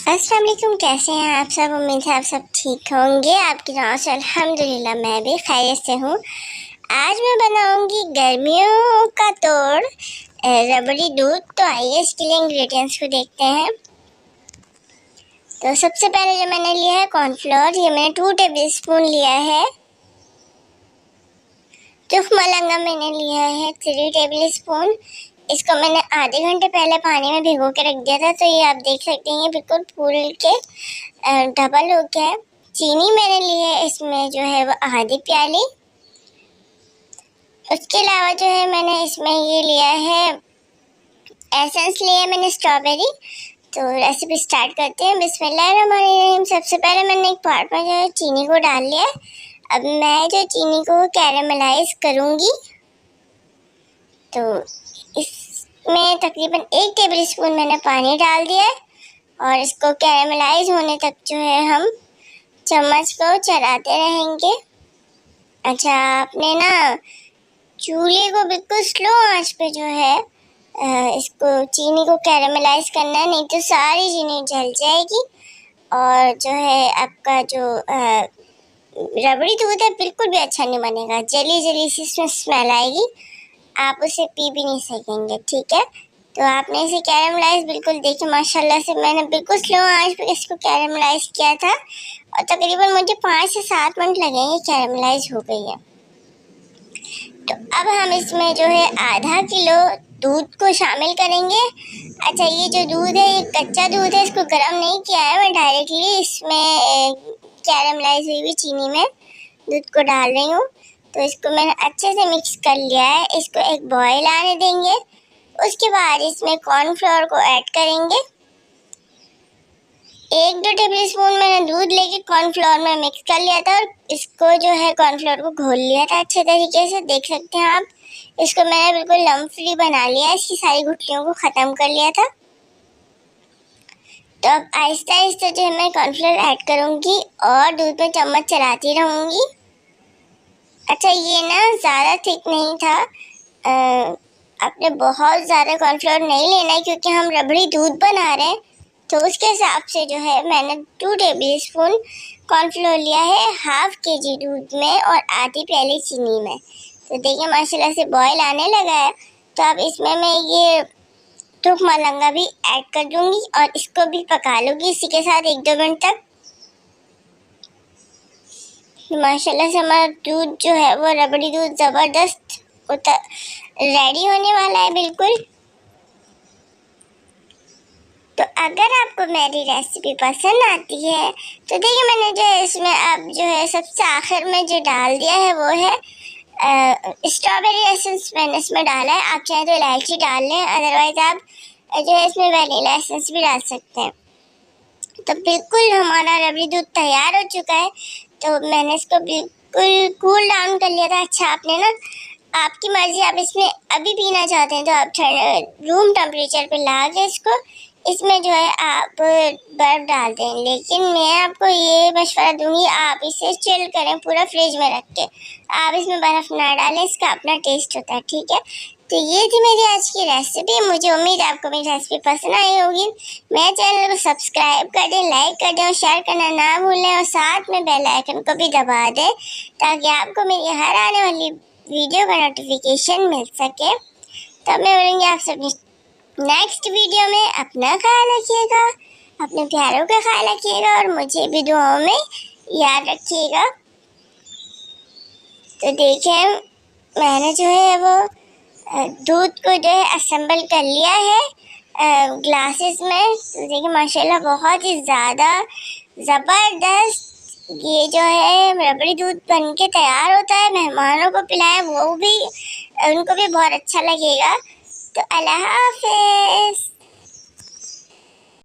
अस्सलाम वालेकुम, कैसे हैं आप सब। उम्मीद है आप सब ठीक होंगे। आपकी दुआ से अल्हम्दुलिल्लाह मैं भी खैरियत से हूँ। आज मैं बनाऊंगी गर्मियों का तोड़ रबड़ी दूध। तो आइए इसके लिए इंग्रेडिएंट्स को देखते हैं। तो सबसे पहले जो मैंने लिया है कॉर्नफ्लोर, ये मैंने 2 टेबल स्पून लिया है। चुख मलंगा मैंने लिया है 3 टेबल स्पून। इसको मैंने आधे घंटे पहले पानी में भिगो के रख दिया था। तो ये आप देख सकते हैं ये बिल्कुल फूल के डबल हो गया है। चीनी मैंने ली है इसमें जो है वो आधी प्याली। उसके अलावा जो है मैंने इसमें ये लिया है एसेंस लिया है मैंने स्ट्रॉबेरी। तो रेसिपी स्टार्ट करते हैं। बिस्मिल्लाहिर्रहमानिर्रहीम। सबसे पहले मैंने एक पॉट में जो है चीनी को डाल लिया है। अब मैं जो चीनी को कैरेमलाइज करूँगी। तो इसमें तकरीबन 1 टेबल स्पून मैंने पानी डाल दिया है और इसको कैरेमलाइज होने तक जो है हम चम्मच को चलाते रहेंगे। अच्छा, आपने ना चूल्हे को बिल्कुल स्लो आंच पे जो है इसको चीनी को कैरेमलाइज करना है, नहीं तो सारी चीनी जल जाएगी और जो है आपका जो रबड़ी दूध है बिल्कुल भी अच्छा नहीं बनेगा। जली जली सी इसमें स्मेल आएगी, आप उसे पी भी नहीं सकेंगे। ठीक है, तो आपने इसे कैरेमलाइज बिल्कुल देखिए माशाल्लाह से मैंने बिल्कुल स्लो आंच पे इसको कैरेमलाइज किया था और तकरीबन मुझे 5 से 7 मिनट लगेंगे। कैरेमलाइज हो गई है। तो अब हम इसमें जो है आधा किलो दूध को शामिल करेंगे। अच्छा, ये जो दूध है ये कच्चा दूध है, इसको गर्म नहीं किया है। मैं डायरेक्टली इसमें कैरेमलाइज हुई हुई चीनी में दूध को डाल रही हूँ। तो इसको मैंने अच्छे से मिक्स कर लिया है। इसको एक बॉयल आने देंगे। उसके बाद इसमें कॉर्नफ्लोर को ऐड करेंगे। 1-2 टेबल स्पून मैंने दूध लेके कॉर्नफ्लोर में मिक्स कर लिया था और इसको जो है कॉर्नफ्लोर को घोल लिया था अच्छे तरीके से। देख सकते हैं आप, इसको मैंने बिल्कुल लम्प फ्री बना लिया। इसकी सारी गुठलियों को ख़त्म कर लिया था। तो अब आहिस्ता आहिस्ता जो है मैं कॉर्नफ्लोर ऐड करूँगी और दूध में चम्मच चलाती रहूँगी। अच्छा, ये ना ज़्यादा थिक नहीं था। आपने बहुत ज़्यादा कॉर्नफ्लोर नहीं लेना है क्योंकि हम रबड़ी दूध बना रहे हैं। तो उसके हिसाब से जो है मैंने 2 टेबल स्पून कॉर्नफ्लोर लिया है ½ kg दूध में और आधी प्याली चीनी में। तो देखिए माशाल्लाह से बॉयल आने लगा है। तो अब इसमें मैं ये चुख मलंगा भी ऐड कर दूँगी और इसको भी पका लूँगी इसी के साथ 1-2 मिनट तक। माशाल्लाह से हमारा दूध जो है वो रबड़ी दूध ज़बरदस्त रेडी होने वाला है बिल्कुल। तो अगर आपको मेरी रेसिपी पसंद आती है तो देखिए मैंने जो है इसमें अब जो है सबसे आखिर में जो डाल दिया है वो है स्ट्रॉबेरी एसेंस मैंने इसमें डाला है। आप चाहें तो इलायची डाल लें, अदरवाइज़ आप जो है इसमें वनीला एसेंस भी डाल सकते हैं। तो बिल्कुल हमारा रबड़ी दूध तैयार हो चुका है। तो मैंने इसको बिल्कुल कूल डाउन कर लिया था। अच्छा, आपने ना आपकी मर्ज़ी, आप इसमें अभी पीना चाहते हैं तो आप रूम टेम्परेचर पे ला के इसमें जो है आप बर्फ़ डाल दें। लेकिन मैं आपको ये मशवरा दूंगी आप इसे चिल करें पूरा फ्रिज में रख के। आप इसमें बर्फ़ ना डालें, इसका अपना टेस्ट होता है। ठीक है, तो ये थी मेरी आज की रेसिपी। मुझे उम्मीद है आपको मेरी रेसिपी पसंद आई होगी। मेरे चैनल को सब्सक्राइब कर दें, लाइक कर दें और शेयर करना ना भूलें और साथ में बेल आइकन को भी दबा दें ताकि आपको मेरी हर आने वाली वीडियो का नोटिफिकेशन मिल सके। तो मैं बोलूँगी आप सब नेक्स्ट वीडियो में अपना ख्याल रखिएगा, अपने प्यारों का ख्याल रखिएगा और मुझे भी दुआओं में याद रखिएगा। तो देखें मैंने जो है वो दूध को जो है असेंबल कर लिया है ग्लासेस में। तो देखिए माशाल्लाह बहुत ही ज़्यादा ज़बरदस्त ये जो है रबड़ी दूध बन के तैयार होता है। मेहमानों को पिलाएं, वो भी उनको भी बहुत अच्छा लगेगा। तो अल्लाह हाफ़िज़।